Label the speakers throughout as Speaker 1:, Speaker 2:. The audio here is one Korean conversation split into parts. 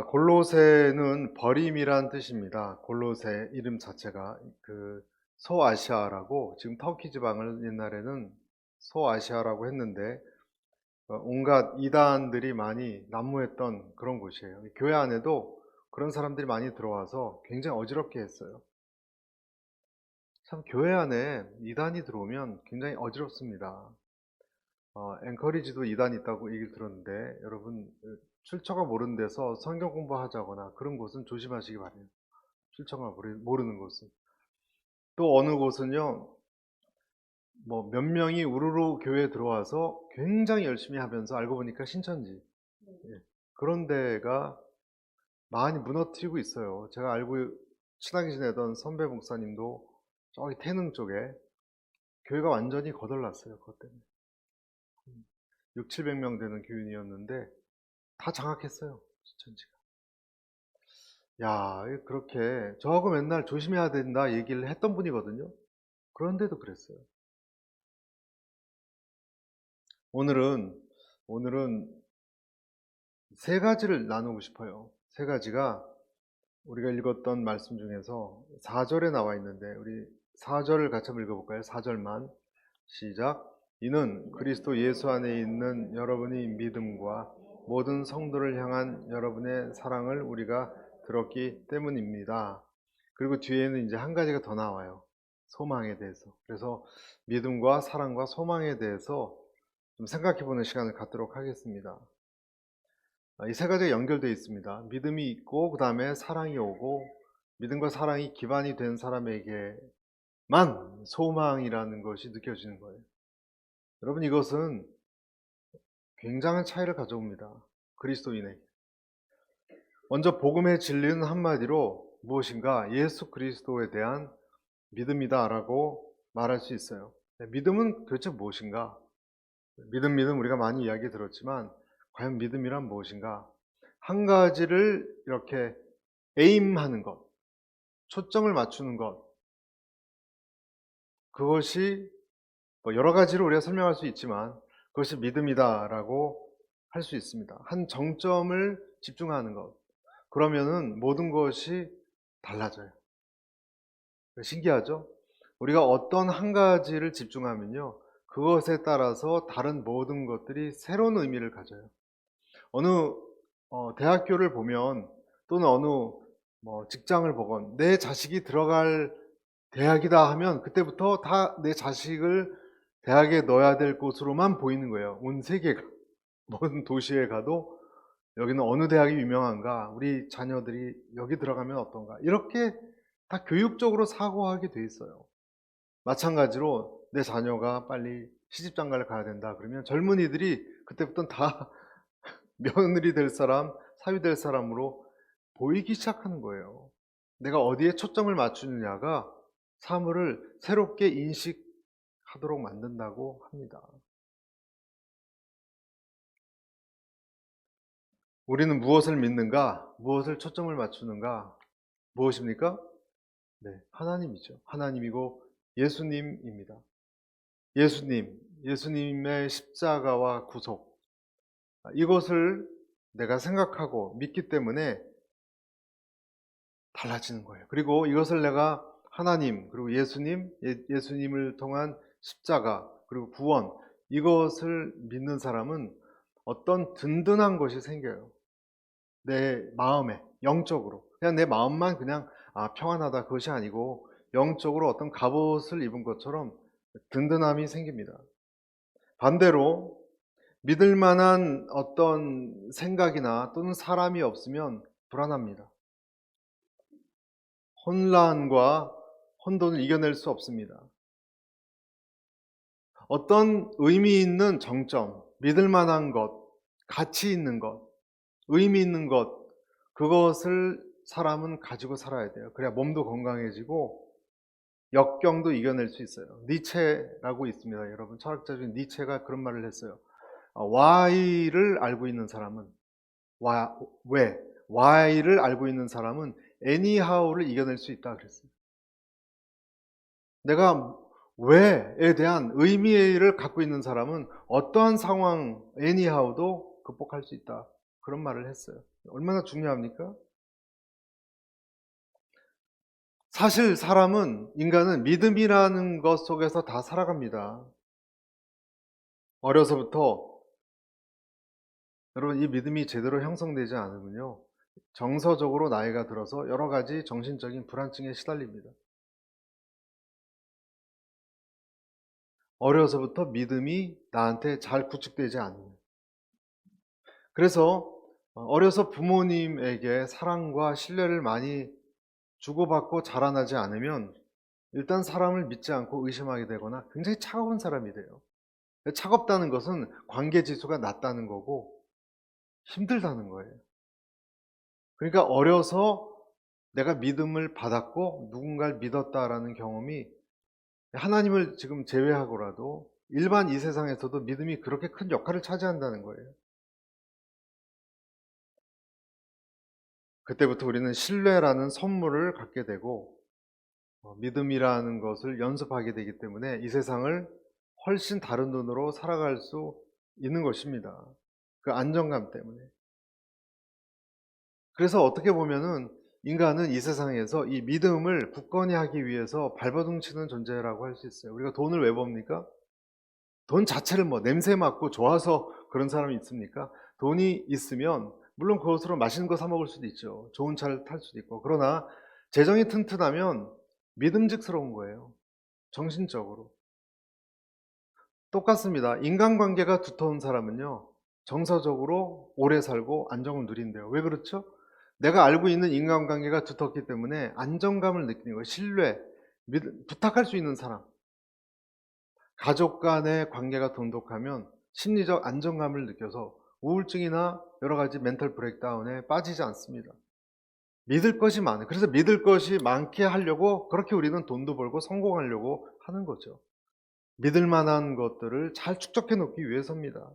Speaker 1: 골로새는 버림이란 뜻입니다. 골로새 이름 자체가 소아시아라고, 지금 터키 지방을 옛날에는 소아시아라고 했는데 온갖 이단들이 많이 난무했던 그런 곳이에요. 교회 안에도 그런 사람들이 많이 들어와서 굉장히 어지럽게 했어요. 참 교회 안에 이단이 들어오면 굉장히 어지럽습니다. 앵커리지도 이단이 있다고 얘기를 들었는데, 여러분 출처가 모르는 데서 성경 공부하자거나 그런 곳은 조심하시기 바래요. 출처가 모르는 곳은. 또 어느 곳은요, 뭐 몇 명이 우르르 교회에 들어와서 굉장히 열심히 하면서 알고 보니까 신천지, 예, 그런 데가 많이 무너뜨리고 있어요. 제가 친하게 지내던 선배 목사님도 저기 태릉 쪽에 교회가 완전히 거덜났어요. 그것 때문에 6, 700명 되는 교인이었는데 다 장악했어요, 신천지가. 야, 그렇게 저하고 맨날 조심해야 된다 얘기를 했던 분이거든요. 그런데도 그랬어요. 오늘은 세 가지를 나누고 싶어요. 세 가지가 우리가 읽었던 말씀 중에서 4절에 나와 있는데, 우리 4절을 같이 한번 읽어볼까요? 4절만 시작. 이는 그리스도 예수 안에 있는 여러분의 믿음과 모든 성도를 향한 여러분의 사랑을 우리가 들었기 때문입니다. 그리고 뒤에는 이제 한 가지가 더 나와요. 소망에 대해서. 그래서 믿음과 사랑과 소망에 대해서 좀 생각해보는 시간을 갖도록 하겠습니다. 이 세 가지가 연결되어 있습니다. 믿음이 있고 그 다음에 사랑이 오고, 믿음과 사랑이 기반이 된 사람에게만 소망이라는 것이 느껴지는 거예요. 여러분, 이것은 굉장한 차이를 가져옵니다. 그리스도인에게. 먼저 복음의 진리는 한마디로 무엇인가? 예수 그리스도에 대한 믿음이다 라고 말할 수 있어요. 믿음은 도대체 무엇인가? 믿음 우리가 많이 이야기 들었지만 과연 믿음이란 무엇인가? 한 가지를 이렇게 에임하는 것, 초점을 맞추는 것, 그것이 여러 가지로 우리가 설명할 수 있지만 그것이 믿음이다라고 할 수 있습니다. 한 정점을 집중하는 것. 그러면은 모든 것이 달라져요. 신기하죠? 우리가 어떤 한 가지를 집중하면요, 그것에 따라서 다른 모든 것들이 새로운 의미를 가져요. 어느 대학교를 보면, 또는 어느 직장을 보건, 내 자식이 들어갈 대학이다 하면 그때부터 다 내 자식을 대학에 넣어야 될 곳으로만 보이는 거예요. 온 세계가. 모든 도시에 가도 여기는 어느 대학이 유명한가, 우리 자녀들이 여기 들어가면 어떤가, 이렇게 다 교육적으로 사고하게 돼 있어요. 마찬가지로 내 자녀가 빨리 시집장가를 가야 된다 그러면 젊은이들이 그때부터는 다 며느리 될 사람, 사위 될 사람으로 보이기 시작하는 거예요. 내가 어디에 초점을 맞추느냐가 사물을 새롭게 인식하도록 만든다고 합니다. 우리는 무엇을 믿는가? 무엇을 초점을 맞추는가? 무엇입니까? 네, 하나님이죠. 하나님이고 예수님입니다. 예수님의 십자가와 구속, 이것을 내가 생각하고 믿기 때문에 달라지는 거예요. 그리고 이것을 내가 하나님, 그리고 예수님을 통한 십자가, 그리고 구원, 이것을 믿는 사람은 어떤 든든한 것이 생겨요. 내 마음에, 영적으로. 그냥 내 마음만 그냥 평안하다, 그것이 아니고 영적으로 어떤 갑옷을 입은 것처럼 든든함이 생깁니다. 반대로 믿을 만한 어떤 생각이나 또는 사람이 없으면 불안합니다. 혼란과 혼돈을 이겨낼 수 없습니다. 어떤 의미 있는 정점, 믿을 만한 것, 가치 있는 것, 의미 있는 것, 그것을 사람은 가지고 살아야 돼요. 그래야 몸도 건강해지고 역경도 이겨낼 수 있어요. 니체라고 있습니다. 여러분, 철학자 중에 니체가 그런 말을 했어요. Why를 알고 있는 사람은, 왜? Why를 알고 있는 사람은 anyhow를 이겨낼 수 있다 그랬어요. 내가 왜에 대한 의미를 갖고 있는 사람은 어떠한 상황, anyhow도 극복할 수 있다, 그런 말을 했어요. 얼마나 중요합니까? 사실 인간은 믿음이라는 것 속에서 다 살아갑니다. 어려서부터 여러분 이 믿음이 제대로 형성되지 않으면요. 정서적으로 나이가 들어서 여러 가지 정신적인 불안증에 시달립니다. 어려서부터 믿음이 나한테 잘 구축되지 않으면. 그래서 어려서 부모님에게 사랑과 신뢰를 많이 주고받고 자라나지 않으면 일단 사람을 믿지 않고 의심하게 되거나 굉장히 차가운 사람이 돼요. 차갑다는 것은 관계 지수가 낮다는 거고 힘들다는 거예요. 그러니까 어려서 내가 믿음을 받았고 누군가를 믿었다라는 경험이 하나님을 지금 제외하고라도 일반 이 세상에서도 믿음이 그렇게 큰 역할을 차지한다는 거예요. 그때부터 우리는 신뢰라는 선물을 갖게 되고 믿음이라는 것을 연습하게 되기 때문에 이 세상을 훨씬 다른 눈으로 살아갈 수 있는 것입니다. 그 안정감 때문에. 그래서 어떻게 보면은 인간은 이 세상에서 이 믿음을 굳건히 하기 위해서 발버둥 치는 존재라고 할 수 있어요. 우리가 돈을 왜 법니까? 돈 자체를 뭐 냄새 맡고 좋아서 그런 사람이 있습니까? 돈이 있으면 물론 그것으로 맛있는 거 사 먹을 수도 있죠. 좋은 차를 탈 수도 있고. 그러나 재정이 튼튼하면 믿음직스러운 거예요. 정신적으로. 똑같습니다. 인간관계가 두터운 사람은요. 정서적으로 오래 살고 안정을 누린대요. 왜 그렇죠? 내가 알고 있는 인간관계가 두텁기 때문에 안정감을 느끼는 거예요. 신뢰, 부탁할 수 있는 사람. 가족 간의 관계가 돈독하면 심리적 안정감을 느껴서 우울증이나 여러 가지 멘탈 브레이크다운에 빠지지 않습니다. 믿을 것이 많아요. 그래서 믿을 것이 많게 하려고 그렇게 우리는 돈도 벌고 성공하려고 하는 거죠. 믿을 만한 것들을 잘 축적해 놓기 위해서입니다.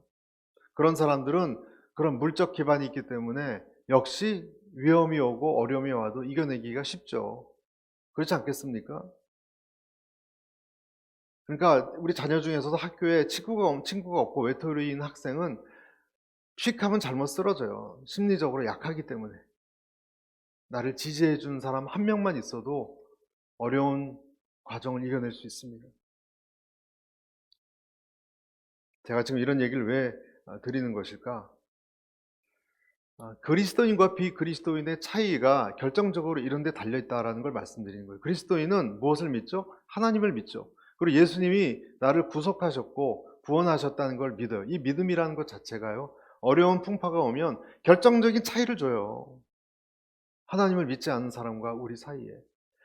Speaker 1: 그런 사람들은 그런 물적 기반이 있기 때문에 역시 위험이 오고 어려움이 와도 이겨내기가 쉽죠. 그렇지 않겠습니까? 그러니까 우리 자녀 중에서도 학교에 친구가 없고 외톨이인 학생은 픽하면 잘못 쓰러져요. 심리적으로 약하기 때문에. 나를 지지해 주는 사람 한 명만 있어도 어려운 과정을 이겨낼 수 있습니다. 제가 지금 이런 얘기를 왜 드리는 것일까? 그리스도인과 비그리스도인의 차이가 결정적으로 이런 데 달려있다는 걸 말씀드리는 거예요. 그리스도인은 무엇을 믿죠? 하나님을 믿죠. 그리고 예수님이 나를 구속하셨고 구원하셨다는 걸 믿어요. 이 믿음이라는 것 자체가요. 어려운 풍파가 오면 결정적인 차이를 줘요. 하나님을 믿지 않는 사람과 우리 사이에.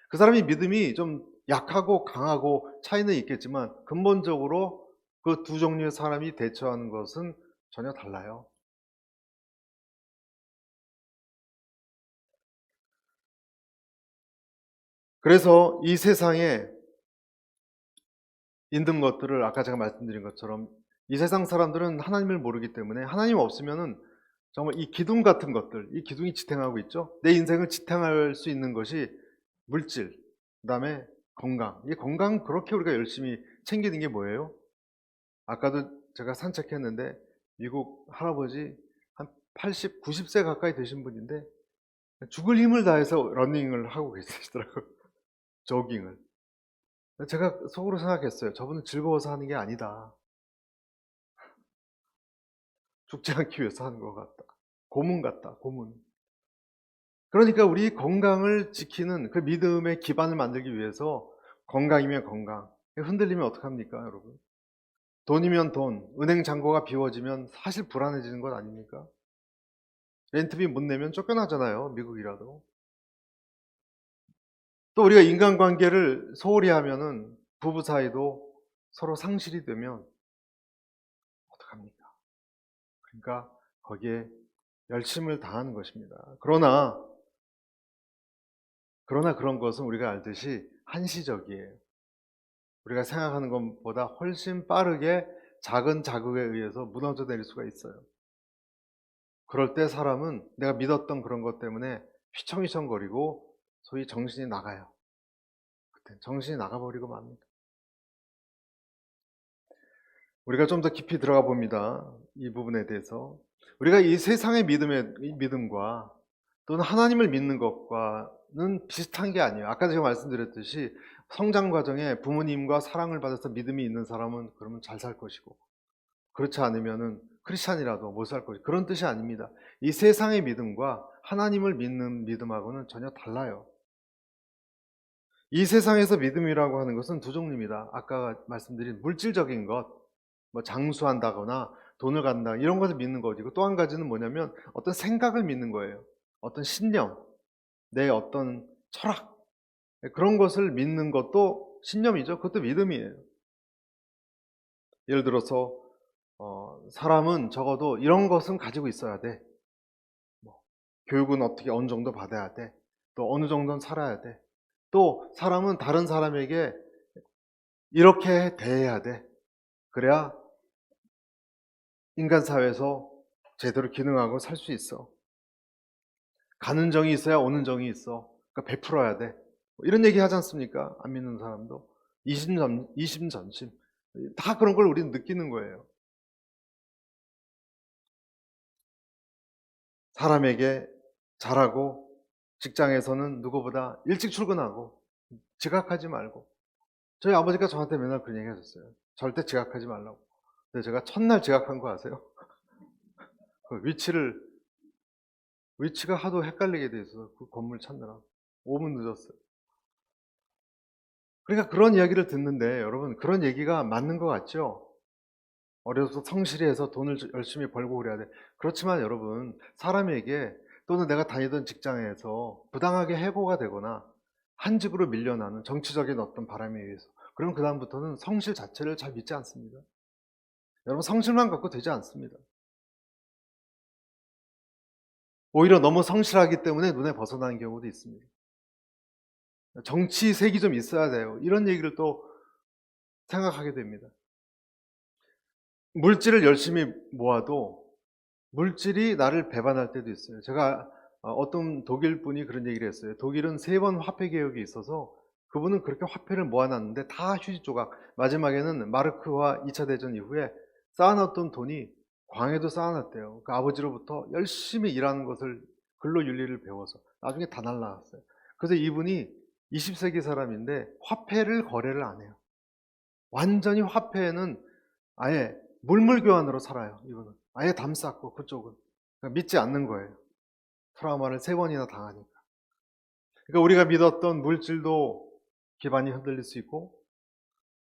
Speaker 1: 그 사람이 믿음이 좀 약하고 강하고 차이는 있겠지만 근본적으로 그 두 종류의 사람이 대처하는 것은 전혀 달라요. 그래서 이 세상에 있는 것들을 아까 제가 말씀드린 것처럼 이 세상 사람들은 하나님을 모르기 때문에 하나님 없으면은 정말 이 기둥 같은 것들, 이 기둥이 지탱하고 있죠. 내 인생을 지탱할 수 있는 것이 물질, 그다음에 건강. 이 건강 그렇게 우리가 열심히 챙기는 게 뭐예요? 아까도 제가 산책했는데 미국 할아버지 한 80, 90세 가까이 되신 분인데 죽을 힘을 다해서 러닝을 하고 계시더라고요. 조깅을. 제가 속으로 생각했어요. 저분은 즐거워서 하는 게 아니다. 죽지 않기 위해서 하는 것 같다. 고문 같다, 고문. 그러니까 우리 건강을 지키는 그 믿음의 기반을 만들기 위해서 건강이면 건강. 흔들리면 어떡합니까, 여러분? 돈이면 돈, 은행 잔고가 비워지면 사실 불안해지는 것 아닙니까? 렌트비 못 내면 쫓겨나잖아요, 미국이라도. 또 우리가 인간관계를 소홀히 하면은 부부 사이도 서로 상실이 되면 어떡합니까? 그러니까 거기에 열심을 다하는 것입니다. 그러나 그런 것은 우리가 알듯이 한시적이에요. 우리가 생각하는 것보다 훨씬 빠르게 작은 자극에 의해서 무너져 내릴 수가 있어요. 그럴 때 사람은 내가 믿었던 그런 것 때문에 휘청휘청거리고 소위 정신이 나가요. 그때 정신이 나가버리고 맙니다. 우리가 좀 더 깊이 들어가 봅니다. 이 부분에 대해서. 우리가 이 세상의 믿음과 또는 하나님을 믿는 것과는 비슷한 게 아니에요. 아까 제가 말씀드렸듯이 성장 과정에 부모님과 사랑을 받아서 믿음이 있는 사람은 그러면 잘 살 것이고, 그렇지 않으면은 크리스찬이라도 못 살 것이고, 그런 뜻이 아닙니다. 이 세상의 믿음과 하나님을 믿는 믿음하고는 전혀 달라요. 이 세상에서 믿음이라고 하는 것은 두 종류입니다. 아까 말씀드린 물질적인 것, 뭐 장수한다거나 돈을 갖는다, 이런 것을 믿는 것이고, 또 한 가지는 뭐냐면 어떤 생각을 믿는 거예요. 어떤 신념, 내 어떤 철학, 그런 것을 믿는 것도 신념이죠. 그것도 믿음이에요. 예를 들어서 사람은 적어도 이런 것은 가지고 있어야 돼. 뭐, 교육은 어떻게 어느 정도 받아야 돼. 또 어느 정도는 살아야 돼. 또 사람은 다른 사람에게 이렇게 대해야 돼. 그래야 인간 사회에서 제대로 기능하고 살 수 있어. 가는 정이 있어야 오는 정이 있어. 그러니까 베풀어야 돼. 이런 얘기 하지 않습니까? 안 믿는 사람도. 이심전심. 다 그런 걸 우리는 느끼는 거예요. 사람에게 잘하고, 직장에서는 누구보다 일찍 출근하고, 지각하지 말고. 저희 아버지가 저한테 맨날 그런 얘기 하셨어요. 절대 지각하지 말라고. 근데 제가 첫날 지각한 거 아세요? 그 위치가 하도 헷갈리게 돼 있어서 그 건물 찾느라 5분 늦었어요. 그러니까 그런 이야기를 듣는데, 여러분, 그런 얘기가 맞는 것 같죠? 어려서 성실히 해서 돈을 열심히 벌고 그래야 돼. 그렇지만 여러분, 사람에게 또는 내가 다니던 직장에서 부당하게 해고가 되거나 한직으로 밀려나는 정치적인 어떤 바람에 의해서, 그럼 그 다음부터는 성실 자체를 잘 믿지 않습니다. 여러분, 성실만 갖고 되지 않습니다. 오히려 너무 성실하기 때문에 눈에 벗어나는 경우도 있습니다. 정치색이 좀 있어야 돼요. 이런 얘기를 또 생각하게 됩니다. 물질을 열심히 모아도 물질이 나를 배반할 때도 있어요. 제가 어떤 독일 분이 그런 얘기를 했어요. 독일은 3번 화폐 개혁이 있어서 그분은 그렇게 화폐를 모아놨는데 다 휴지 조각, 마지막에는 마르크와 2차 대전 이후에 쌓아놨던 돈이 광에도 쌓아놨대요. 그 아버지로부터 열심히 일하는 것을, 근로윤리를 배워서 나중에 다 날라갔어요. 그래서 이분이 20세기 사람인데 화폐를 거래를 안 해요. 완전히 화폐에는 아예 물물교환으로 살아요. 이분은 아예 담 쌓고, 그쪽은 그러니까 믿지 않는 거예요. 트라우마를 3번이나 당하니까. 그러니까 우리가 믿었던 물질도 기반이 흔들릴 수 있고,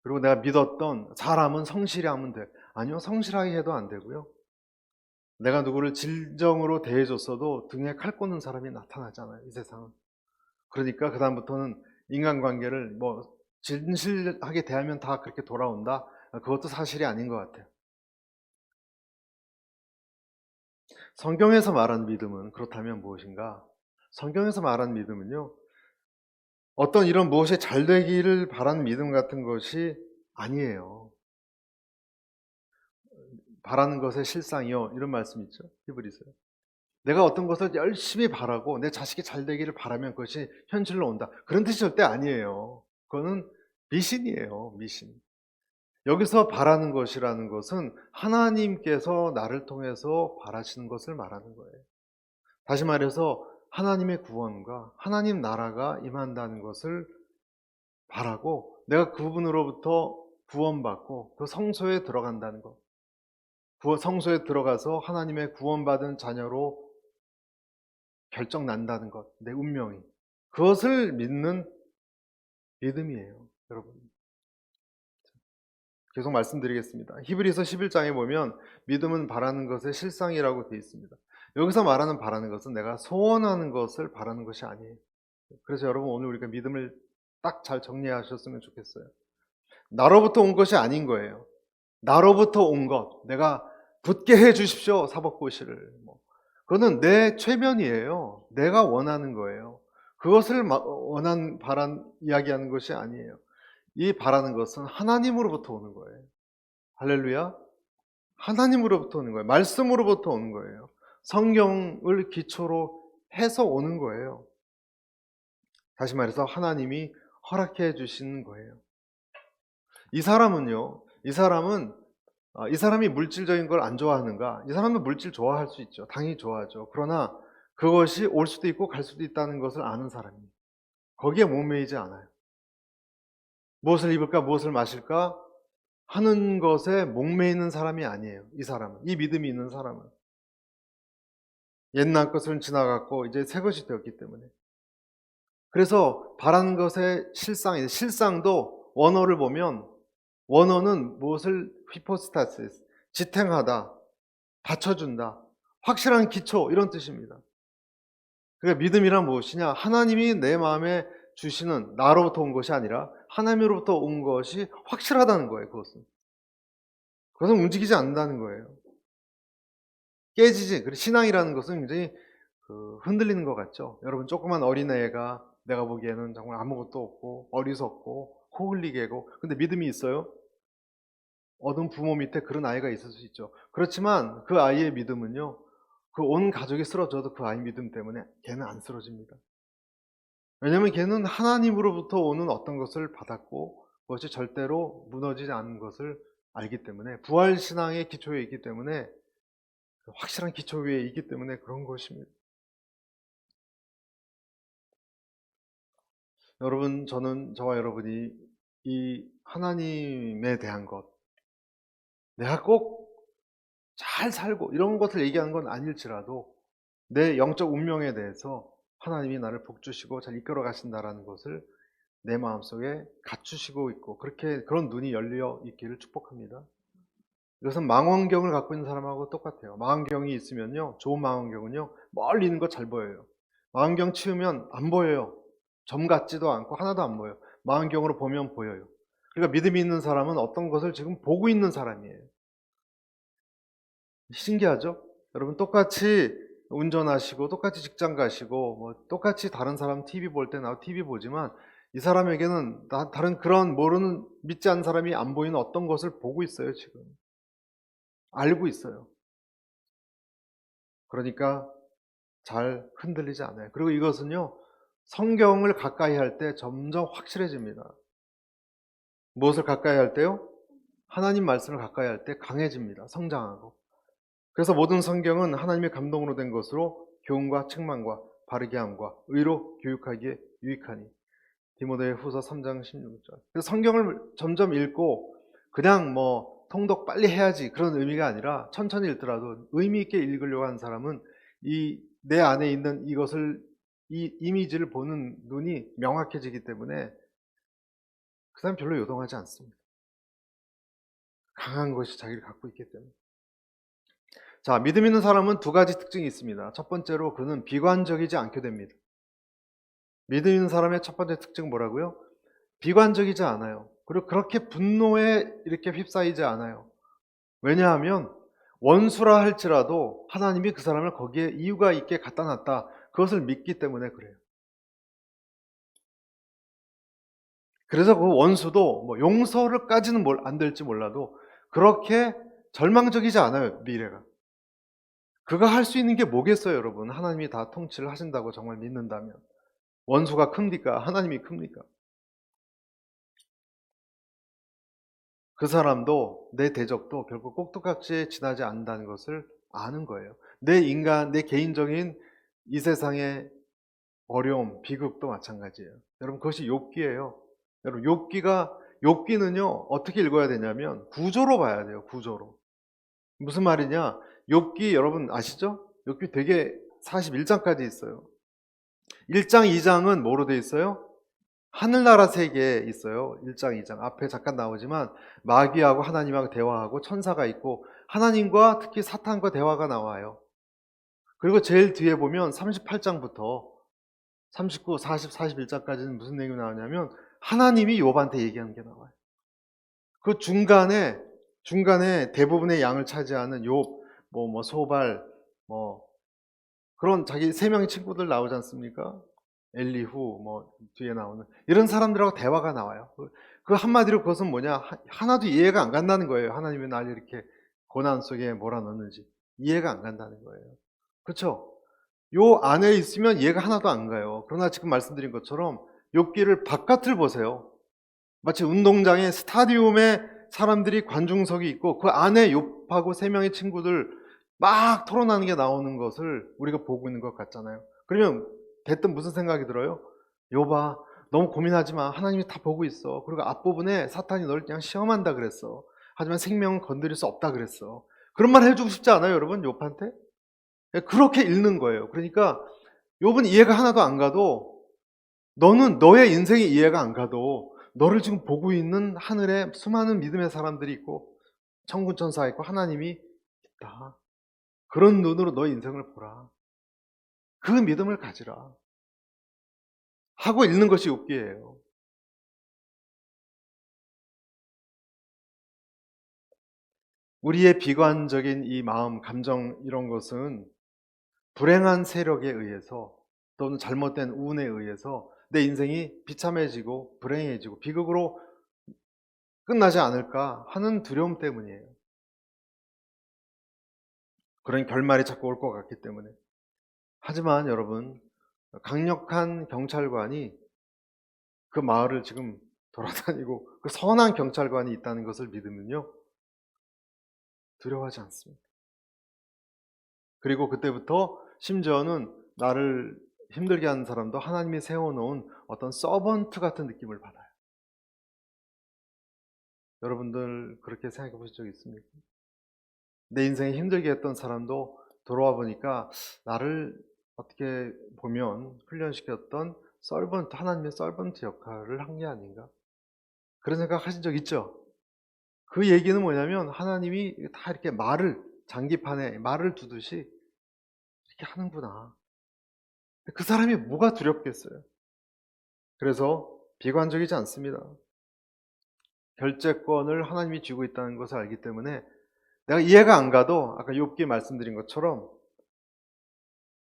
Speaker 1: 그리고 내가 믿었던 사람은 성실히 하면 돼. 아니요, 성실하게 해도 안 되고요. 내가 누구를 진정으로 대해줬어도 등에 칼 꽂는 사람이 나타나잖아요, 이 세상은. 그러니까 그 다음부터는 인간관계를 뭐 진실하게 대하면 다 그렇게 돌아온다, 그것도 사실이 아닌 것 같아요. 성경에서 말하는 믿음은 그렇다면 무엇인가? 성경에서 말하는 믿음은요, 어떤 이런 무엇이 잘 되기를 바라는 믿음 같은 것이 아니에요. 바라는 것의 실상이요, 이런 말씀 있죠, 히브리서에. 내가 어떤 것을 열심히 바라고 내 자식이 잘 되기를 바라면 그것이 현실로 온다, 그런 뜻이 절대 아니에요. 그거는 미신이에요, 미신. 여기서 바라는 것이라는 것은 하나님께서 나를 통해서 바라시는 것을 말하는 거예요. 다시 말해서 하나님의 구원과 하나님 나라가 임한다는 것을 바라고, 내가 그분으로부터 구원받고 그 성소에 들어간다는 것, 성소에 들어가서 하나님의 구원받은 자녀로 결정 난다는 것, 내 운명이, 그것을 믿는 믿음이에요, 여러분. 계속 말씀드리겠습니다. 히브리서 11장에 보면 믿음은 바라는 것의 실상이라고 되어 있습니다. 여기서 말하는 바라는 것은 내가 소원하는 것을 바라는 것이 아니에요. 그래서 여러분, 오늘 우리가 믿음을 딱 잘 정리하셨으면 좋겠어요. 나로부터 온 것이 아닌 거예요. 나로부터 온 것, 내가 붙게 해 주십시오, 사법고시를. 그거는 내 최면이에요. 내가 원하는 거예요. 그것을 이야기하는 것이 아니에요. 이 바라는 것은 하나님으로부터 오는 거예요. 할렐루야. 하나님으로부터 오는 거예요. 말씀으로부터 오는 거예요. 성경을 기초로 해서 오는 거예요. 다시 말해서 하나님이 허락해 주시는 거예요. 이 사람은 이 사람이 물질적인 걸 안 좋아하는가? 이 사람은 물질 좋아할 수 있죠. 당연히 좋아하죠. 그러나 그것이 올 수도 있고 갈 수도 있다는 것을 아는 사람이에요. 거기에 목매이지 않아요. 무엇을 입을까, 무엇을 마실까 하는 것에 목매이는 사람이 아니에요. 이 사람은, 이 믿음이 있는 사람은. 옛날 것은 지나갔고 이제 새 것이 되었기 때문에. 그래서 바라는 것의 실상이에요. 실상도 원어를 보면 원어는 무엇을 히포스타시스, 지탱하다, 받쳐준다, 확실한 기초 이런 뜻입니다. 그러니까 믿음이란 무엇이냐? 하나님이 내 마음에 주시는 나로부터 온 것이 아니라 하나님으로부터 온 것이 확실하다는 거예요. 그것은 움직이지 않는다는 거예요. 깨지지. 그리고 신앙이라는 것은 굉장히 흔들리는 것 같죠. 여러분, 조그만 어린애가 내가 보기에는 정말 아무것도 없고 어리석고 코 흘리게고, 근데 믿음이 있어요? 어떤 부모 밑에 그런 아이가 있을 수 있죠. 그렇지만 그 아이의 믿음은요, 그 온 가족이 쓰러져도 그 아이 믿음 때문에 걔는 안 쓰러집니다. 왜냐하면 걔는 하나님으로부터 오는 어떤 것을 받았고 그것이 절대로 무너지지 않는 것을 알기 때문에, 부활신앙의 기초에 있기 때문에, 확실한 기초 위에 있기 때문에 그런 것입니다. 여러분, 저와 여러분이 이 하나님에 대한 것, 내가 꼭 잘 살고 이런 것을 얘기하는 건 아닐지라도 내 영적 운명에 대해서 하나님이 나를 복주시고 잘 이끌어 가신다라는 것을 내 마음속에 갖추시고 있고, 그런 눈이 열려 있기를 축복합니다. 이것은 망원경을 갖고 있는 사람하고 똑같아요. 망원경이 있으면요, 좋은 망원경은요, 멀리 있는 거 잘 보여요. 망원경 치우면 안 보여요. 점 같지도 않고 하나도 안 보여요. 망원경으로 보면 보여요. 그러니까 믿음이 있는 사람은 어떤 것을 지금 보고 있는 사람이에요. 신기하죠? 여러분, 똑같이 운전하시고 똑같이 직장 가시고 똑같이 다른 사람 TV 볼 때 나도 TV 보지만, 이 사람에게는 다른 그런 모르는, 믿지 않는 사람이 안 보이는 어떤 것을 보고 있어요. 지금 알고 있어요. 그러니까 잘 흔들리지 않아요. 그리고 이것은요, 성경을 가까이 할 때 점점 확실해집니다. 무엇을 가까이 할 때요? 하나님 말씀을 가까이 할 때 강해집니다. 성장하고. 그래서 모든 성경은 하나님의 감동으로 된 것으로 교훈과 책망과 바르게 함과 의로 교육하기에 유익하니. 디모데 후서 3장 16절. 그래서 성경을 점점 읽고 그냥 통독 빨리 해야지 그런 의미가 아니라, 천천히 읽더라도 의미 있게 읽으려고 하는 사람은 내 안에 있는 이것을, 이 이미지를 보는 눈이 명확해지기 때문에 그 사람 별로 요동하지 않습니다. 강한 것이 자기를 갖고 있기 때문에. 자, 믿음 있는 사람은 두 가지 특징이 있습니다. 첫 번째로, 그는 비관적이지 않게 됩니다. 믿음 있는 사람의 첫 번째 특징은 뭐라고요? 비관적이지 않아요. 그리고 그렇게 분노에 이렇게 휩싸이지 않아요. 왜냐하면 원수라 할지라도 하나님이 그 사람을 거기에 이유가 있게 갖다 놨다, 그것을 믿기 때문에 그래요. 그래서 그 원수도 용서를까지는 안 될지 몰라도 그렇게 절망적이지 않아요. 미래가. 그가 할 수 있는 게 뭐겠어요, 여러분? 하나님이 다 통치를 하신다고 정말 믿는다면. 원수가 큽니까? 하나님이 큽니까? 그 사람도, 내 대적도 결국 꼭두각시에 지나지 않는다는 것을 아는 거예요. 내 개인적인 이 세상의 어려움, 비극도 마찬가지예요. 여러분, 그것이 욥기예요. 여러분, 욥기는요, 어떻게 읽어야 되냐면 구조로 봐야 돼요. 구조로. 무슨 말이냐? 욥기 여러분 아시죠? 욥기 되게 41장까지 있어요. 1장, 2장은 뭐로 되어 있어요? 하늘나라 세계에 있어요. 1장, 2장. 앞에 잠깐 나오지만 마귀하고 하나님하고 대화하고 천사가 있고 하나님과 특히 사탄과 대화가 나와요. 그리고 제일 뒤에 보면 38장부터 39, 40, 41장까지는 무슨 내용이 나오냐면 하나님이 욥한테 얘기하는 게 나와요. 그 중간에 대부분의 양을 차지하는 욥, 소발, 그런 자기 세 명의 친구들 나오지 않습니까? 엘리후, 뒤에 나오는 이런 사람들하고 대화가 나와요. 그 한마디로 그것은 뭐냐? 하나도 이해가 안 간다는 거예요. 하나님이 날 이렇게 고난 속에 몰아넣는지 이해가 안 간다는 거예요. 그렇죠? 요 안에 있으면 이해가 하나도 안 가요. 그러나 지금 말씀드린 것처럼 욥기를 바깥을 보세요. 마치 운동장의 스타디움에 사람들이 관중석이 있고 그 안에 욥하고 세 명의 친구들 막 토론하는 게 나오는 것을 우리가 보고 있는 것 같잖아요. 그러면 대뜸 무슨 생각이 들어요? 욥아, 너무 고민하지 마. 하나님이 다 보고 있어. 그리고 앞부분에 사탄이 널 그냥 시험한다 그랬어. 하지만 생명은 건드릴 수 없다 그랬어. 그런 말 해주고 싶지 않아요, 여러분? 욥한테? 그렇게 읽는 거예요. 그러니까 욥은 이해가 하나도 안 가도, 너는 너의 인생이 이해가 안 가도 너를 지금 보고 있는 하늘에 수많은 믿음의 사람들이 있고 천군 천사가 있고 하나님이 있다. 그런 눈으로 너의 인생을 보라. 그 믿음을 가지라 하고 읽는 것이 욥기예요. 우리의 비관적인 이 마음, 감정 이런 것은 불행한 세력에 의해서 또는 잘못된 운에 의해서 내 인생이 비참해지고 불행해지고 비극으로 끝나지 않을까 하는 두려움 때문이에요. 그런 결말이 자꾸 올 것 같기 때문에. 하지만 여러분, 강력한 경찰관이 그 마을을 지금 돌아다니고 그 선한 경찰관이 있다는 것을 믿으면요, 두려워하지 않습니다. 그리고 그때부터 심지어는 나를 힘들게 하는 사람도 하나님이 세워놓은 어떤 서번트 같은 느낌을 받아요. 여러분들 그렇게 생각해 보신 적 있습니까? 내 인생에 힘들게 했던 사람도 돌아와 보니까 나를 어떻게 보면 훈련시켰던 서번트, 하나님의 서번트 역할을 한 게 아닌가? 그런 생각 하신 적 있죠? 그 얘기는 뭐냐면 하나님이 다 이렇게 장기판에 말을 두듯이 이렇게 하는구나. 그 사람이 뭐가 두렵겠어요? 그래서 비관적이지 않습니다. 결재권을 하나님이 쥐고 있다는 것을 알기 때문에 내가 이해가 안 가도 아까 욥기 말씀드린 것처럼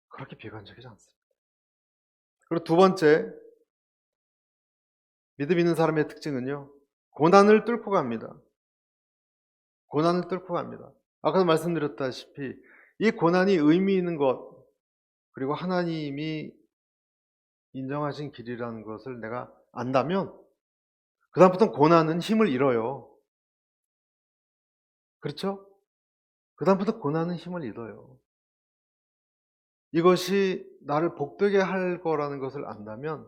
Speaker 1: 그렇게 비관적이지 않습니다. 그리고 두 번째, 믿음 있는 사람의 특징은요, 고난을 뚫고 갑니다. 고난을 뚫고 갑니다. 아까도 말씀드렸다시피 이 고난이 의미 있는 것, 그리고 하나님이 인정하신 길이라는 것을 내가 안다면 그다음부터 고난은 힘을 잃어요. 그렇죠? 그다음부터 고난은 힘을 잃어요. 이것이 나를 복되게 할 거라는 것을 안다면,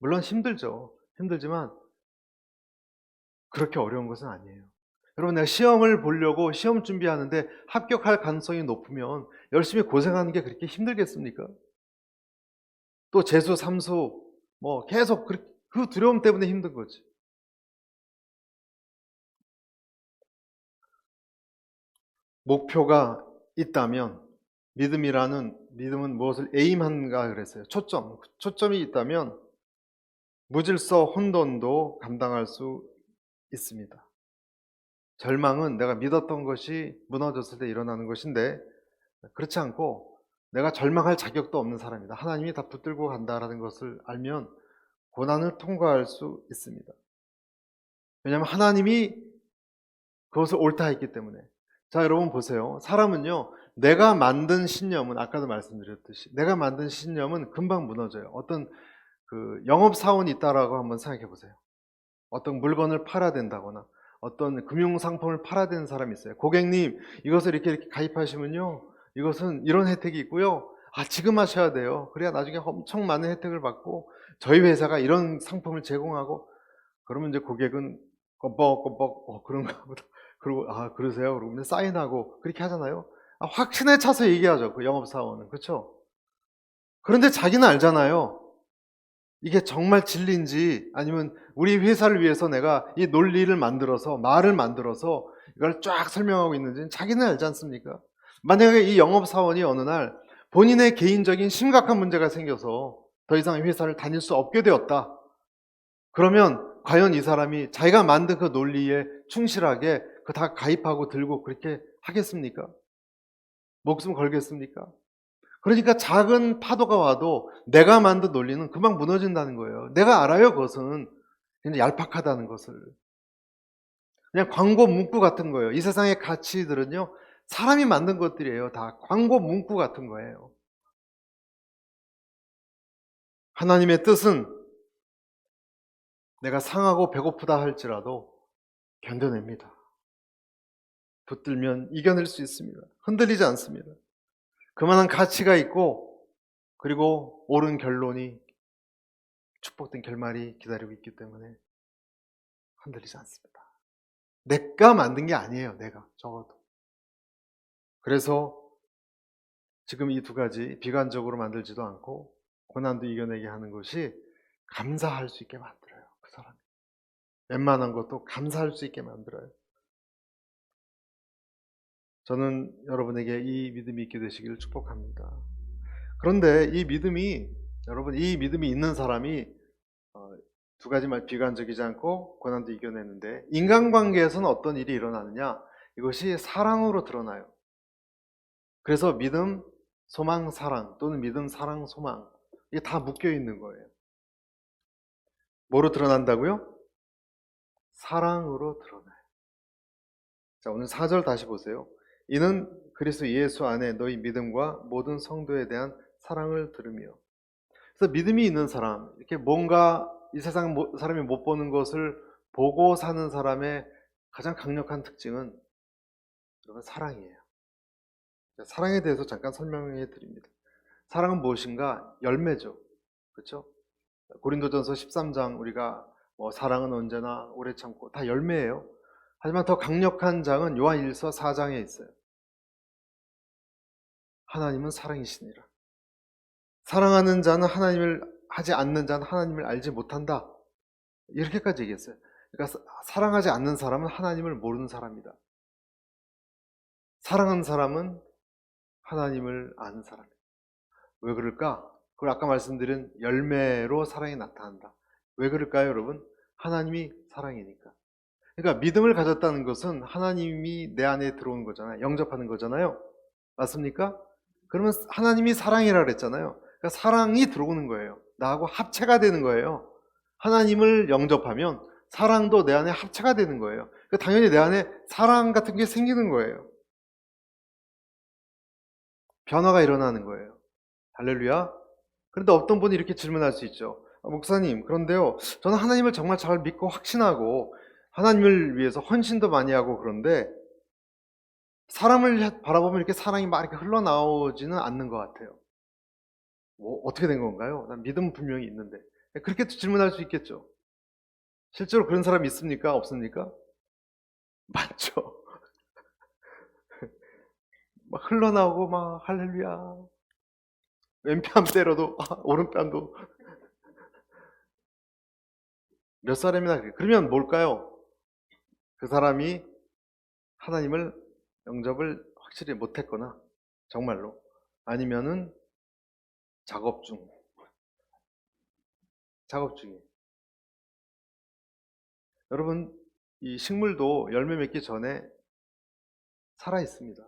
Speaker 1: 물론 힘들죠. 힘들지만 그렇게 어려운 것은 아니에요. 여러분, 내가 시험을 보려고 시험 준비하는데 합격할 가능성이 높으면 열심히 고생하는 게 그렇게 힘들겠습니까? 또 재수, 삼수 뭐 계속 그 두려움 때문에 힘든 거지. 목표가 있다면, 믿음은 무엇을 에임한가 그랬어요. 초점이 있다면 무질서 혼돈도 감당할 수 있습니다. 절망은 내가 믿었던 것이 무너졌을 때 일어나는 것인데, 그렇지 않고 내가 절망할 자격도 없는 사람이다, 하나님이 다 붙들고 간다라는 것을 알면 고난을 통과할 수 있습니다. 왜냐하면 하나님이 그것을 옳다 했기 때문에. 자, 여러분 보세요. 사람은요, 내가 만든 신념은, 아까도 말씀드렸듯이 내가 만든 신념은 금방 무너져요. 어떤 영업사원이 있다라고 한번 생각해 보세요. 어떤 물건을 팔아야 된다거나 어떤 금융상품을 팔아야 되는 사람이 있어요. 고객님, 이것을 이렇게 가입하시면요, 이것은 이런 혜택이 있고요, 지금 하셔야 돼요. 그래야 나중에 엄청 많은 혜택을 받고 저희 회사가 이런 상품을 제공하고. 그러면 이제 고객은 껌뻑껌뻑 그런가 보다. 그리고 그러세요? 그러고 사인하고 그렇게 하잖아요. 확신에 차서 얘기하죠, 그 영업사원은. 그렇죠? 그런데 자기는 알잖아요. 이게 정말 진리인지, 아니면 우리 회사를 위해서 내가 이 논리를 만들어서, 말을 만들어서 이걸 쫙 설명하고 있는지는 자기는 알지 않습니까? 만약에 이 영업사원이 어느 날 본인의 개인적인 심각한 문제가 생겨서 더 이상 회사를 다닐 수 없게 되었다. 그러면 과연 이 사람이 자기가 만든 그 논리에 충실하게 그 다 가입하고 들고 그렇게 하겠습니까? 목숨 걸겠습니까? 그러니까 작은 파도가 와도 내가 만든 논리는 금방 무너진다는 거예요. 내가 알아요, 그것은. 그냥 얄팍하다는 것을. 그냥 광고 문구 같은 거예요. 이 세상의 가치들은요, 사람이 만든 것들이에요. 다 광고 문구 같은 거예요. 하나님의 뜻은 내가 상하고 배고프다 할지라도 견뎌냅니다. 붙들면 이겨낼 수 있습니다. 흔들리지 않습니다. 그만한 가치가 있고, 그리고 옳은 결론이, 축복된 결말이 기다리고 있기 때문에 흔들리지 않습니다. 내가 만든 게 아니에요. 내가 적어도. 그래서 지금 이 두 가지 비관적으로 만들지도 않고 고난도 이겨내게 하는 것이 감사할 수 있게 만들어요. 그 사람이 웬만한 것도 감사할 수 있게 만들어요. 저는 여러분에게 이 믿음이 있게 되시기를 축복합니다. 그런데 이 믿음이, 여러분, 이 믿음이 있는 사람이 두 가지 말, 비관적이지 않고 고난도 이겨내는데, 인간관계에서는 어떤 일이 일어나느냐? 이것이 사랑으로 드러나요. 그래서 믿음, 소망, 사랑, 또는 믿음, 사랑, 소망, 이게 다 묶여 있는 거예요. 뭐로 드러난다고요? 사랑으로 드러나요. 자, 오늘 4절 다시 보세요. 이는 그리스도 예수 안에 너희 믿음과 모든 성도에 대한 사랑을 들으며. 그래서 믿음이 있는 사람, 이렇게 뭔가 이 세상 사람이 못 보는 것을 보고 사는 사람의 가장 강력한 특징은 여러분 사랑이에요. 사랑에 대해서 잠깐 설명해 드립니다. 사랑은 무엇인가? 열매죠. 그렇죠? 고린도전서 13장 우리가 사랑은 언제나 오래 참고 다 열매예요. 하지만 더 강력한 장은 요한일서 4장에 있어요. 하나님은 사랑이시니라. 사랑하는 자는 하나님을, 하지 않는 자는 하나님을 알지 못한다. 이렇게까지 얘기했어요. 그러니까 사랑하지 않는 사람은 하나님을 모르는 사람이다. 사랑하는 사람은 하나님을 아는 사람이다. 왜 그럴까? 그걸 아까 말씀드린 열매로 사랑이 나타난다. 왜 그럴까요, 여러분? 하나님이 사랑이니까. 그러니까 믿음을 가졌다는 것은 하나님이 내 안에 들어오는 거잖아요. 영접하는 거잖아요. 맞습니까? 그러면 하나님이 사랑이라 그랬잖아요. 그러니까 사랑이 들어오는 거예요. 나하고 합체가 되는 거예요. 하나님을 영접하면 사랑도 내 안에 합체가 되는 거예요. 그러니까 당연히 내 안에 사랑 같은 게 생기는 거예요. 변화가 일어나는 거예요. 할렐루야. 그런데 어떤 분이 이렇게 질문할 수 있죠. 목사님, 그런데요, 저는 하나님을 정말 잘 믿고 확신하고 하나님을 위해서 헌신도 많이 하고, 그런데 사람을 바라보면 이렇게 사랑이 막 이렇게 흘러나오지는 않는 것 같아요. 어떻게 된 건가요? 난 믿음은 분명히 있는데. 그렇게 질문할 수 있겠죠. 실제로 그런 사람이 있습니까? 없습니까? 많죠. 막 흘러나오고 막 할렐루야. 왼뺨 때려도 오른뺨도. 몇 사람이나 그래요. 그러면 뭘까요? 그 사람이 하나님을 영접을 확실히 못했거나, 정말로, 아니면은 작업 중이에요. 여러분, 이 식물도 열매 맺기 전에 살아 있습니다.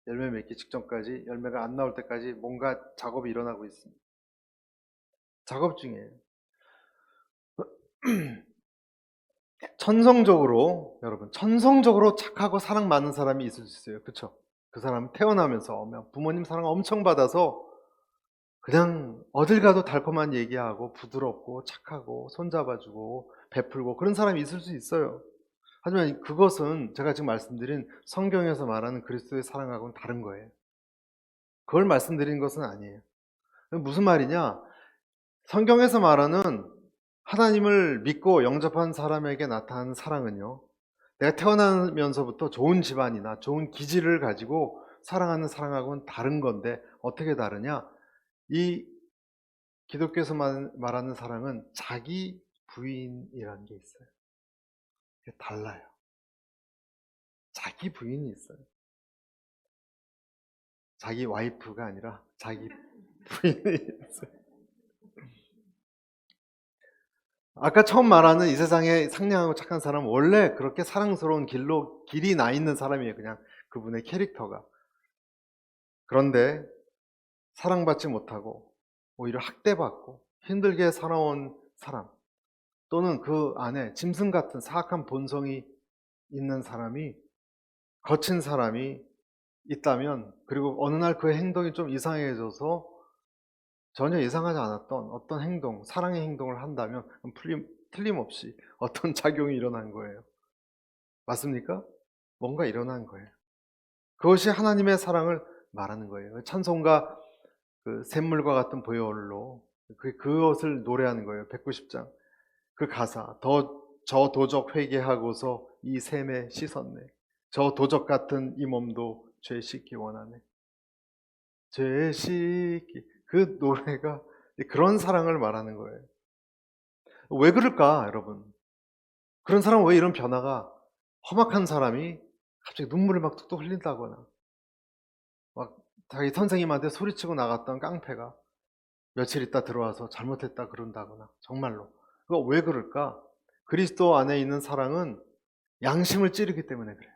Speaker 1: 열매 맺기 직전까지, 열매가 안 나올 때까지 뭔가 작업이 일어나고 있습니다. 작업 중이에요. 여러분, 천성적으로 착하고 사랑 많은 사람이 있을 수 있어요. 그렇죠? 그 사람은 태어나면서 부모님 사랑 엄청 받아서 그냥 어딜 가도 달콤한 얘기하고 부드럽고 착하고 손잡아주고 베풀고 그런 사람이 있을 수 있어요. 하지만 그것은 제가 지금 말씀드린 성경에서 말하는 그리스도의 사랑하고는 다른 거예요. 그걸 말씀드린 것은 아니에요. 무슨 말이냐? 성경에서 말하는 하나님을 믿고 영접한 사람에게 나타나는 사랑은요, 내가 태어나면서부터 좋은 집안이나 좋은 기질을 가지고 사랑하는 사랑하고는 다른 건데, 어떻게 다르냐? 이 기독교에서 말하는 사랑은 자기 부인이라는 게 있어요. 이게 달라요. 자기 부인이 있어요. 자기 와이프가 아니라 자기 부인이 있어요. 아까 처음 말하는 이 세상에 상냥하고 착한 사람은 원래 그렇게 사랑스러운 길이 나 있는 사람이에요. 그냥 그분의 캐릭터가. 그런데 사랑받지 못하고 오히려 학대받고 힘들게 살아온 사람, 또는 그 안에 짐승 같은 사악한 본성이 있는 사람이, 거친 사람이 있다면, 그리고 어느 날 그 행동이 좀 이상해져서 전혀 예상하지 않았던 어떤 행동, 사랑의 행동을 한다면 틀림없이 어떤 작용이 일어난 거예요. 맞습니까? 뭔가 일어난 거예요. 그것이 하나님의 사랑을 말하는 거예요. 찬송가 그 샘물과 같은 보혈로 그것을 노래하는 거예요. 190장 그 가사, 저 도적 회개하고서 이 샘에 씻었네. 저 도적 같은 이 몸도 죄 씻기 원하네. 죄 씻기. 그 노래가 그런 사랑을 말하는 거예요. 왜 그럴까, 여러분? 그런 사람은 왜 이런 변화가, 험악한 사람이 갑자기 눈물을 막 뚝뚝 흘린다거나, 막 자기 선생님한테 소리치고 나갔던 깡패가 며칠 있다 들어와서 잘못했다 그런다거나, 정말로. 그거 왜 그럴까? 그리스도 안에 있는 사랑은 양심을 찌르기 때문에 그래요.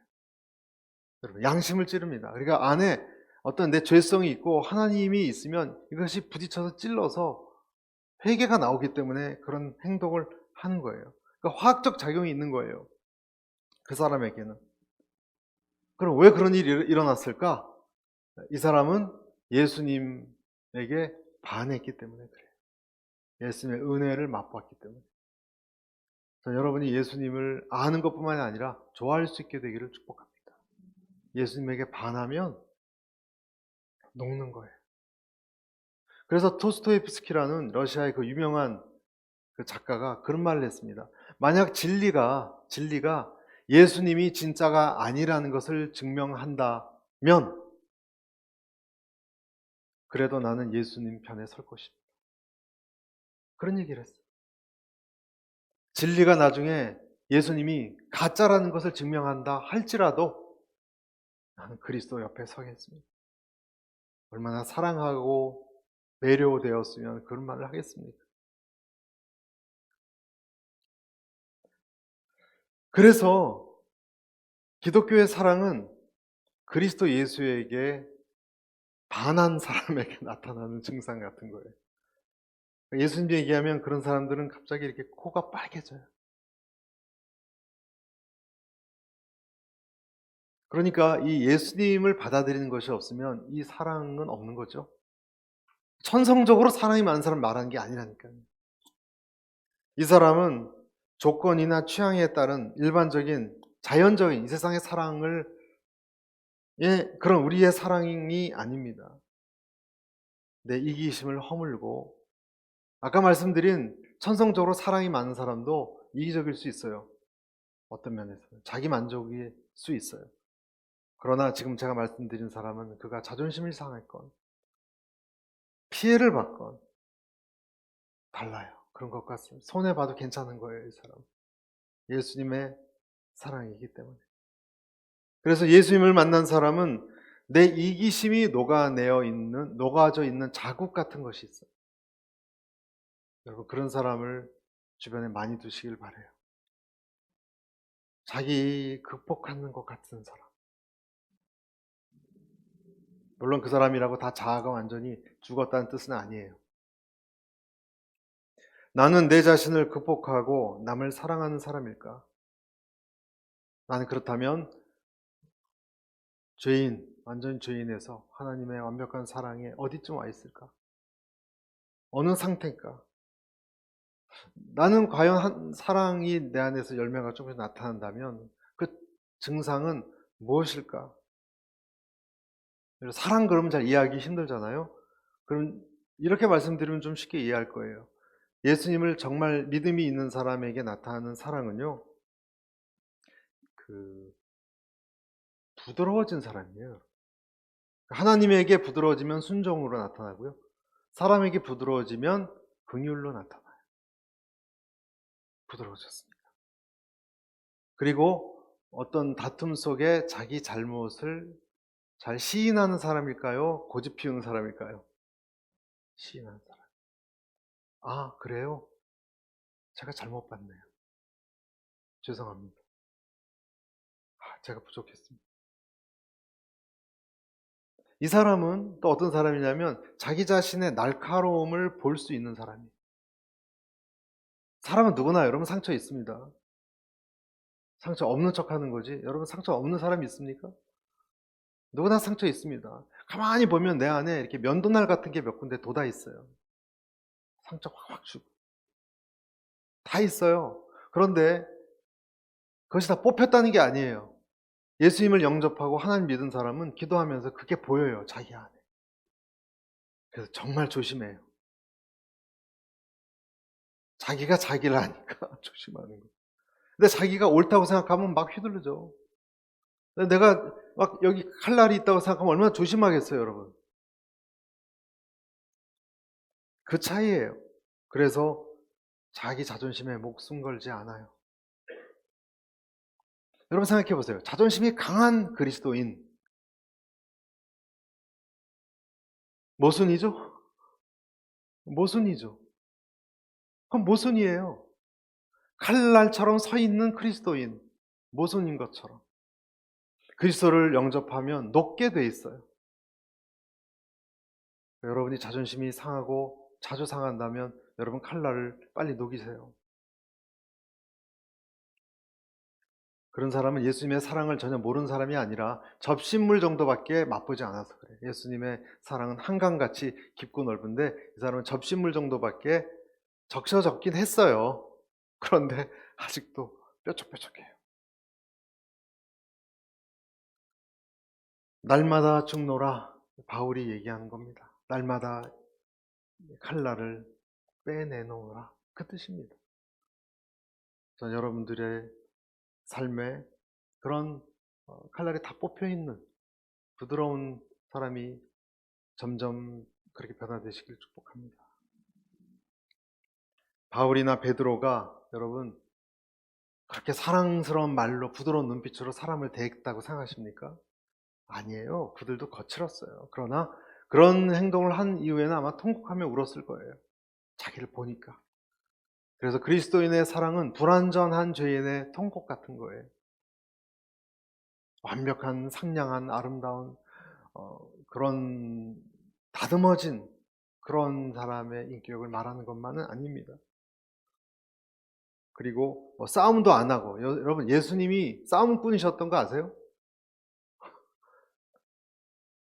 Speaker 1: 여러분, 양심을 찌릅니다. 그러니까 안에 어떤 내 죄성이 있고 하나님이 있으면 이것이 부딪혀서 찔러서 회개가 나오기 때문에 그런 행동을 하는 거예요. 그러니까 화학적 작용이 있는 거예요. 그 사람에게는. 그럼 왜 그런 일이 일어났을까? 이 사람은 예수님에게 반했기 때문에 그래요. 예수님의 은혜를 맛봤기 때문에. 여러분이 예수님을 아는 것뿐만이 아니라 좋아할 수 있게 되기를 축복합니다. 예수님에게 반하면 녹는 거예요. 그래서 토스토예프스키라는 러시아의 그 유명한 그 작가가 그런 말을 했습니다. 만약 진리가 예수님이 진짜가 아니라는 것을 증명한다면 그래도 나는 예수님 편에 설 것입니다. 그런 얘기를 했어요. 진리가 나중에 예수님이 가짜라는 것을 증명한다 할지라도 나는 그리스도 옆에 서겠습니다. 얼마나 사랑하고 배려되었으면 그런 말을 하겠습니까? 그래서 기독교의 사랑은 그리스도 예수에게 반한 사람에게 나타나는 증상 같은 거예요. 예수님 얘기하면 그런 사람들은 갑자기 이렇게 코가 빨개져요. 그러니까 이 예수님을 받아들이는 것이 없으면 이 사랑은 없는 거죠. 천성적으로 사랑이 많은 사람 말하는 게 아니라니까요. 이 사람은 조건이나 취향에 따른 일반적인 자연적인 이 세상의 사랑을 그런 우리의 사랑이 아닙니다. 내 이기심을 허물고 아까 말씀드린 천성적으로 사랑이 많은 사람도 이기적일 수 있어요. 어떤 면에서 자기 만족일 수 있어요. 그러나 지금 제가 말씀드린 사람은 그가 자존심을 상했건 피해를 받건 달라요. 그런 것 같습니다. 손해봐도 괜찮은 거예요, 이 사람. 예수님의 사랑이기 때문에. 그래서 예수님을 만난 사람은 내 이기심이 녹아져 있는 자국 같은 것이 있어요. 여러분, 그런 사람을 주변에 많이 두시길 바라요. 자기 극복하는 것 같은 사람. 물론 그 사람이라고 다 자아가 완전히 죽었다는 뜻은 아니에요. 나는 내 자신을 극복하고 남을 사랑하는 사람일까? 나는 그렇다면 완전 죄인에서 하나님의 완벽한 사랑에 어디쯤 와 있을까? 어느 상태일까? 나는 과연 사랑이 내 안에서 열매가 조금씩 나타난다면 그 증상은 무엇일까? 사랑 그러면 잘 이해하기 힘들잖아요. 그럼 이렇게 말씀드리면 좀 쉽게 이해할 거예요. 예수님을 정말 믿음이 있는 사람에게 나타나는 사랑은요, 부드러워진 사람이에요. 하나님에게 부드러워지면 순종으로 나타나고요. 사람에게 부드러워지면 긍휼로 나타나요. 부드러워졌습니다. 그리고 어떤 다툼 속에 자기 잘못을 잘 시인하는 사람일까요? 고집 피우는 사람일까요? 시인하는 사람. 아, 그래요? 제가 잘못 봤네요. 죄송합니다. 제가 부족했습니다. 이 사람은 또 어떤 사람이냐면 자기 자신의 날카로움을 볼 수 있는 사람이에요. 사람은 누구나 여러분 상처 있습니다. 상처 없는 척 하는 거지. 여러분 상처 없는 사람이 있습니까? 누구나 상처 있습니다. 가만히 보면 내 안에 이렇게 면도날 같은 게 몇 군데 돋아 있어요. 상처 확 주고. 다 있어요. 그런데 그것이 다 뽑혔다는 게 아니에요. 예수님을 영접하고 하나님 믿은 사람은 기도하면서 그게 보여요, 자기 안에. 그래서 정말 조심해요. 자기가 자기를 아니까 조심하는 거예요. 근데 자기가 옳다고 생각하면 막 휘둘르죠. 내가 막 여기 칼날이 있다고 생각하면 얼마나 조심하겠어요, 여러분. 그 차이예요. 그래서 자기 자존심에 목숨 걸지 않아요. 여러분 생각해 보세요. 자존심이 강한 그리스도인, 모순이죠? 모순이죠. 그건 모순이에요. 칼날처럼 서 있는 그리스도인, 모순인 것처럼. 그리스도를 영접하면 높게 돼 있어요. 여러분이 자존심이 상하고 자주 상한다면 여러분 칼날을 빨리 녹이세요. 그런 사람은 예수님의 사랑을 전혀 모르는 사람이 아니라 접신물 정도밖에 맛보지 않아서 그래요. 예수님의 사랑은 한강같이 깊고 넓은데 이 사람은 접신물 정도밖에 적셔졌긴 했어요. 그런데 아직도 뾰족뾰족해요. 날마다 죽노라, 바울이 얘기하는 겁니다. 날마다 칼날을 빼내놓으라, 그 뜻입니다. 전 여러분들의 삶에 그런 칼날이 다 뽑혀있는 부드러운 사람이 점점 그렇게 변화되시길 축복합니다. 바울이나 베드로가 여러분 그렇게 사랑스러운 말로 부드러운 눈빛으로 사람을 대했다고 생각하십니까? 아니에요. 그들도 거칠었어요. 그러나 그런 행동을 한 이후에는 아마 통곡하며 울었을 거예요. 자기를 보니까. 그래서 그리스도인의 사랑은 불완전한 죄인의 통곡 같은 거예요. 완벽한 상냥한 아름다운 그런 다듬어진 그런 사람의 인격을 말하는 것만은 아닙니다. 그리고 싸움도 안 하고, 여러분 예수님이 싸움꾼이셨던 거 아세요?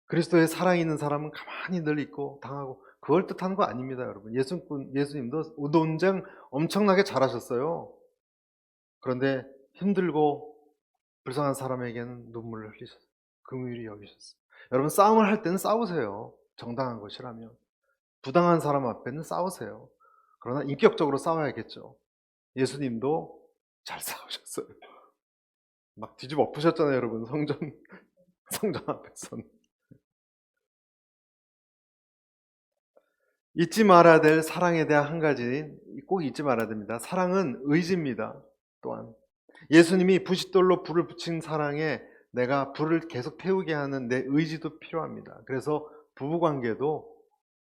Speaker 1: 그리스도의 사랑이 있는 사람은 가만히 늘 있고 당하고, 그걸 뜻하는 거 아닙니다. 여러분 예수님도 논쟁 엄청나게 잘하셨어요. 그런데 힘들고 불쌍한 사람에게는 눈물을 흘리셨어요. 긍휼히 여기셨어요. 여러분 싸움을 할 때는 싸우세요. 정당한 것이라면. 부당한 사람 앞에는 싸우세요. 그러나 인격적으로 싸워야겠죠. 예수님도 잘 싸우셨어요. 막 뒤집어 엎으셨잖아요, 여러분. 성전 앞에서는. 잊지 말아야 될 사랑에 대한 한 가지는 꼭 잊지 말아야 됩니다. 사랑은 의지입니다. 또한 예수님이 부싯돌로 불을 붙인 사랑에 내가 불을 계속 태우게 하는 내 의지도 필요합니다. 그래서 부부관계도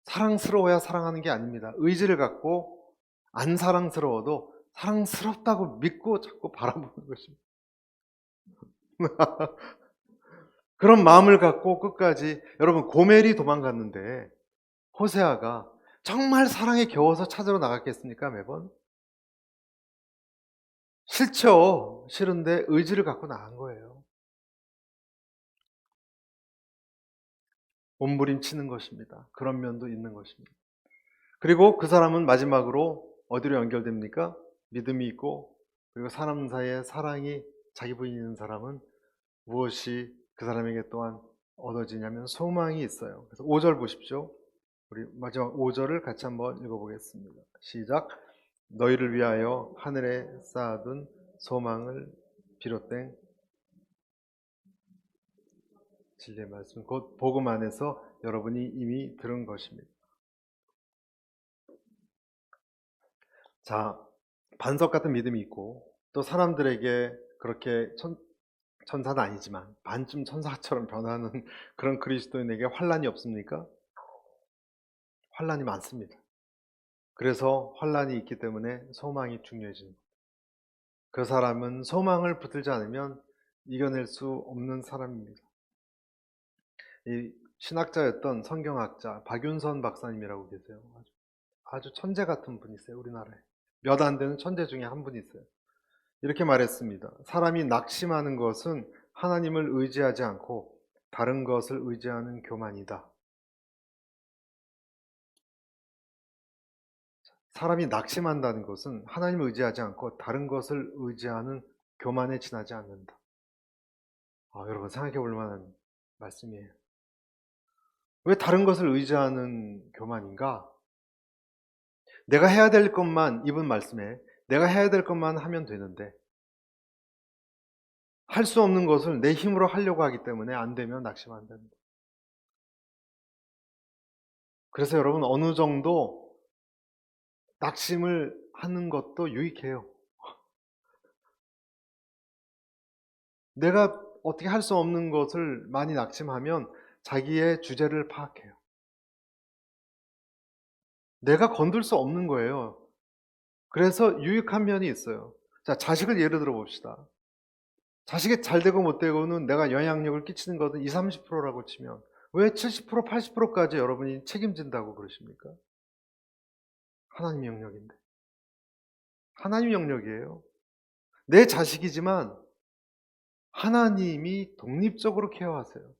Speaker 1: 사랑스러워야 사랑하는 게 아닙니다. 의지를 갖고 안 사랑스러워도 사랑스럽다고 믿고 자꾸 바라보는 것입니다. 그런 마음을 갖고 끝까지, 여러분 고멜이 도망갔는데 호세아가 정말 사랑에 겨워서 찾으러 나갔겠습니까? 매번? 싫죠. 싫은데 의지를 갖고 나간 거예요. 몸부림치는 것입니다. 그런 면도 있는 것입니다. 그리고 그 사람은 마지막으로 어디로 연결됩니까? 믿음이 있고, 그리고 사람 사이에 사랑이, 자기 부인이 있는 사람은 무엇이 그 사람에게 또한 얻어지냐면 소망이 있어요. 그래서 5절 보십시오. 우리 마지막 5절을 같이 한번 읽어보겠습니다. 시작. 너희를 위하여 하늘에 쌓아둔 소망을 비롯된 진리의 말씀, 곧 복음 안에서 여러분이 이미 들은 것입니다. 자, 반석 같은 믿음이 있고 또 사람들에게 그렇게 천사는 아니지만 반쯤 천사처럼 변하는 그런 그리스도인에게 환난이 없습니까? 환난이 많습니다. 그래서 환난이 있기 때문에 소망이 중요해집니다. 그 사람은 소망을 붙들지 않으면 이겨낼 수 없는 사람입니다. 이 신학자였던 성경학자 박윤선 박사님이라고 계세요. 아주 천재 같은 분이세요. 우리나라에 몇 안 되는 천재 중에 한 분이 있어요. 이렇게 말했습니다. 사람이 낙심하는 것은 하나님을 의지하지 않고 다른 것을 의지하는 교만이다. 사람이 낙심한다는 것은 하나님을 의지하지 않고 다른 것을 의지하는 교만에 지나지 않는다. 여러분 생각해 볼 만한 말씀이에요. 왜 다른 것을 의지하는 교만인가? 내가 해야 될 것만, 이분 말씀에 내가 해야 될 것만 하면 되는데 할 수 없는 것을 내 힘으로 하려고 하기 때문에 안 되면 낙심한다는 거예요. 그래서 여러분 어느 정도 낙심을 하는 것도 유익해요. 내가 어떻게 할 수 없는 것을 많이 낙심하면 자기의 주제를 파악해요. 내가 건들 수 없는 거예요. 그래서 유익한 면이 있어요. 자, 자식을 예를 들어 봅시다. 자식이 잘 되고 못 되고는 내가 영향력을 끼치는 것은 20, 30%라고 치면 왜 70%, 80%까지 여러분이 책임진다고 그러십니까? 하나님 영역인데. 하나님 영역이에요. 내 자식이지만 하나님이 독립적으로 케어하세요.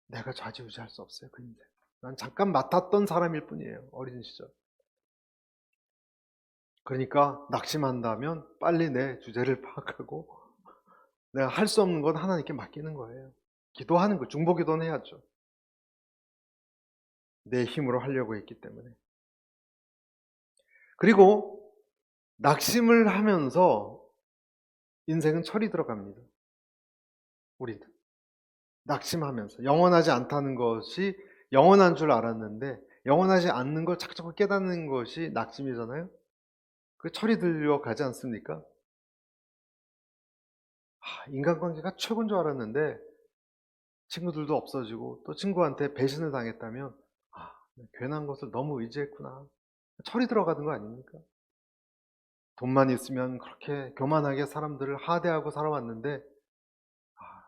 Speaker 1: 내가 좌지우지할 수 없어요, 그 인생. 난 잠깐 맡았던 사람일 뿐이에요, 어린 시절. 그러니까 낙심한다면 빨리 내 주제를 파악하고 내가 할 수 없는 건 하나님께 맡기는 거예요. 기도하는 거, 중보기도는 해야죠. 내 힘으로 하려고 했기 때문에. 그리고 낙심을 하면서 인생은 철이 들어갑니다. 우리는 낙심하면서 영원하지 않다는 것이 영원한 줄 알았는데 영원하지 않는 걸 자꾸 깨닫는 것이 낙심이잖아요. 그 철이 들려가지 않습니까? 인간관계가 최고인 줄 알았는데 친구들도 없어지고 또 친구한테 배신을 당했다면 괜한 것을 너무 의지했구나. 철이 들어가는 거 아닙니까? 돈만 있으면 그렇게 교만하게 사람들을 하대하고 살아왔는데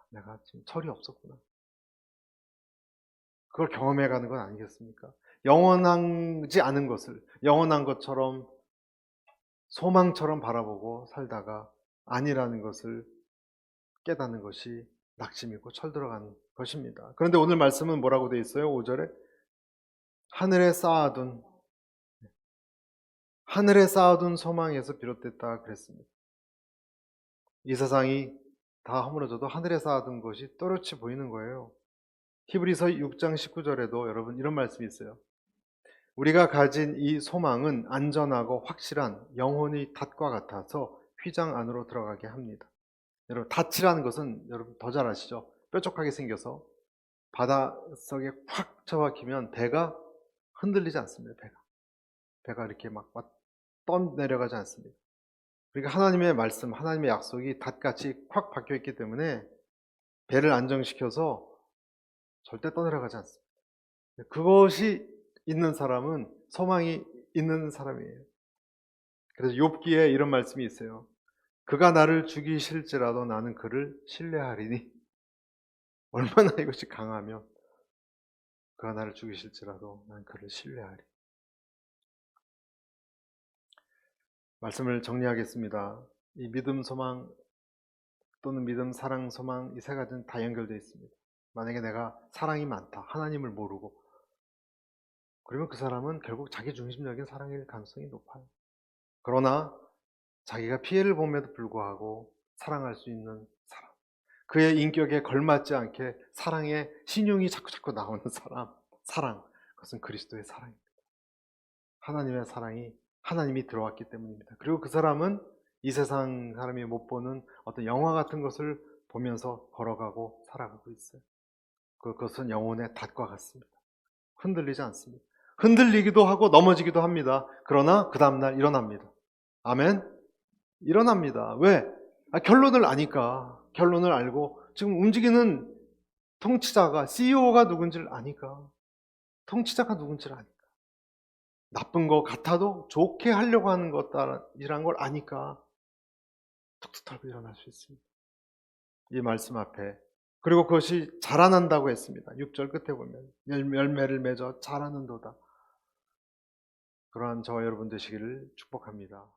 Speaker 1: 내가 지금 철이 없었구나. 그걸 경험해가는 건 아니겠습니까? 영원하지 않은 것을 영원한 것처럼 소망처럼 바라보고 살다가 아니라는 것을 깨닫는 것이 낙심이고 철들어가는 것입니다. 그런데 오늘 말씀은 뭐라고 되어 있어요? 5절에 하늘에 쌓아둔 소망에서 비롯됐다 그랬습니다. 이 세상이 다 허물어져도 하늘에 쌓아둔 것이 또렷이 보이는 거예요. 히브리서 6장 19절에도 여러분 이런 말씀이 있어요. 우리가 가진 이 소망은 안전하고 확실한 영혼의 닷과 같아서 휘장 안으로 들어가게 합니다. 여러분 닷이라는 것은 여러분 더 잘 아시죠? 뾰족하게 생겨서 바닷속에 확 처박히면 배가 흔들리지 않습니다. 배가 이렇게 막 떠내려가지 않습니다. 그러니까 하나님의 말씀, 하나님의 약속이 닷같이 콱 박혀 있기 때문에 배를 안정시켜서 절대 떠내려가지 않습니다. 그것이 있는 사람은 소망이 있는 사람이에요. 그래서 욥기에 이런 말씀이 있어요. 그가 나를 죽이실지라도 나는 그를 신뢰하리니. 얼마나 이것이 강하면 그가 나를 죽이실지라도 나는 그를 신뢰하리. 말씀을 정리하겠습니다. 이 믿음, 소망 또는 믿음, 사랑, 소망 이 세 가지는 다 연결되어 있습니다. 만약에 내가 사랑이 많다, 하나님을 모르고 그러면 그 사람은 결국 자기 중심적인 사랑일 가능성이 높아요. 그러나 자기가 피해를 보면도 불구하고 사랑할 수 있는 사람, 그의 인격에 걸맞지 않게 사랑의 신용이 자꾸 나오는 사랑, 그것은 그리스도의 사랑입니다. 하나님의 사랑이 하나님이 들어왔기 때문입니다. 그리고 그 사람은 이 세상 사람이 못 보는 어떤 영화 같은 것을 보면서 걸어가고 살아가고 있어요. 그것은 영혼의 닷과 같습니다. 흔들리지 않습니다. 흔들리기도 하고 넘어지기도 합니다. 그러나 그 다음날 일어납니다. 아멘? 일어납니다. 왜? 결론을 아니까. 결론을 알고 지금 움직이는 통치자가, CEO가 누군지를 아니까. 통치자가 누군지를 아니까. 나쁜 것 같아도 좋게 하려고 하는 것이란 걸 아니까 툭툭 털고 일어날 수 있습니다. 이 말씀 앞에. 그리고 그것이 자라난다고 했습니다. 6절 끝에 보면 열매를 맺어 자라는도다. 그러한 저와 여러분 되시기를 축복합니다.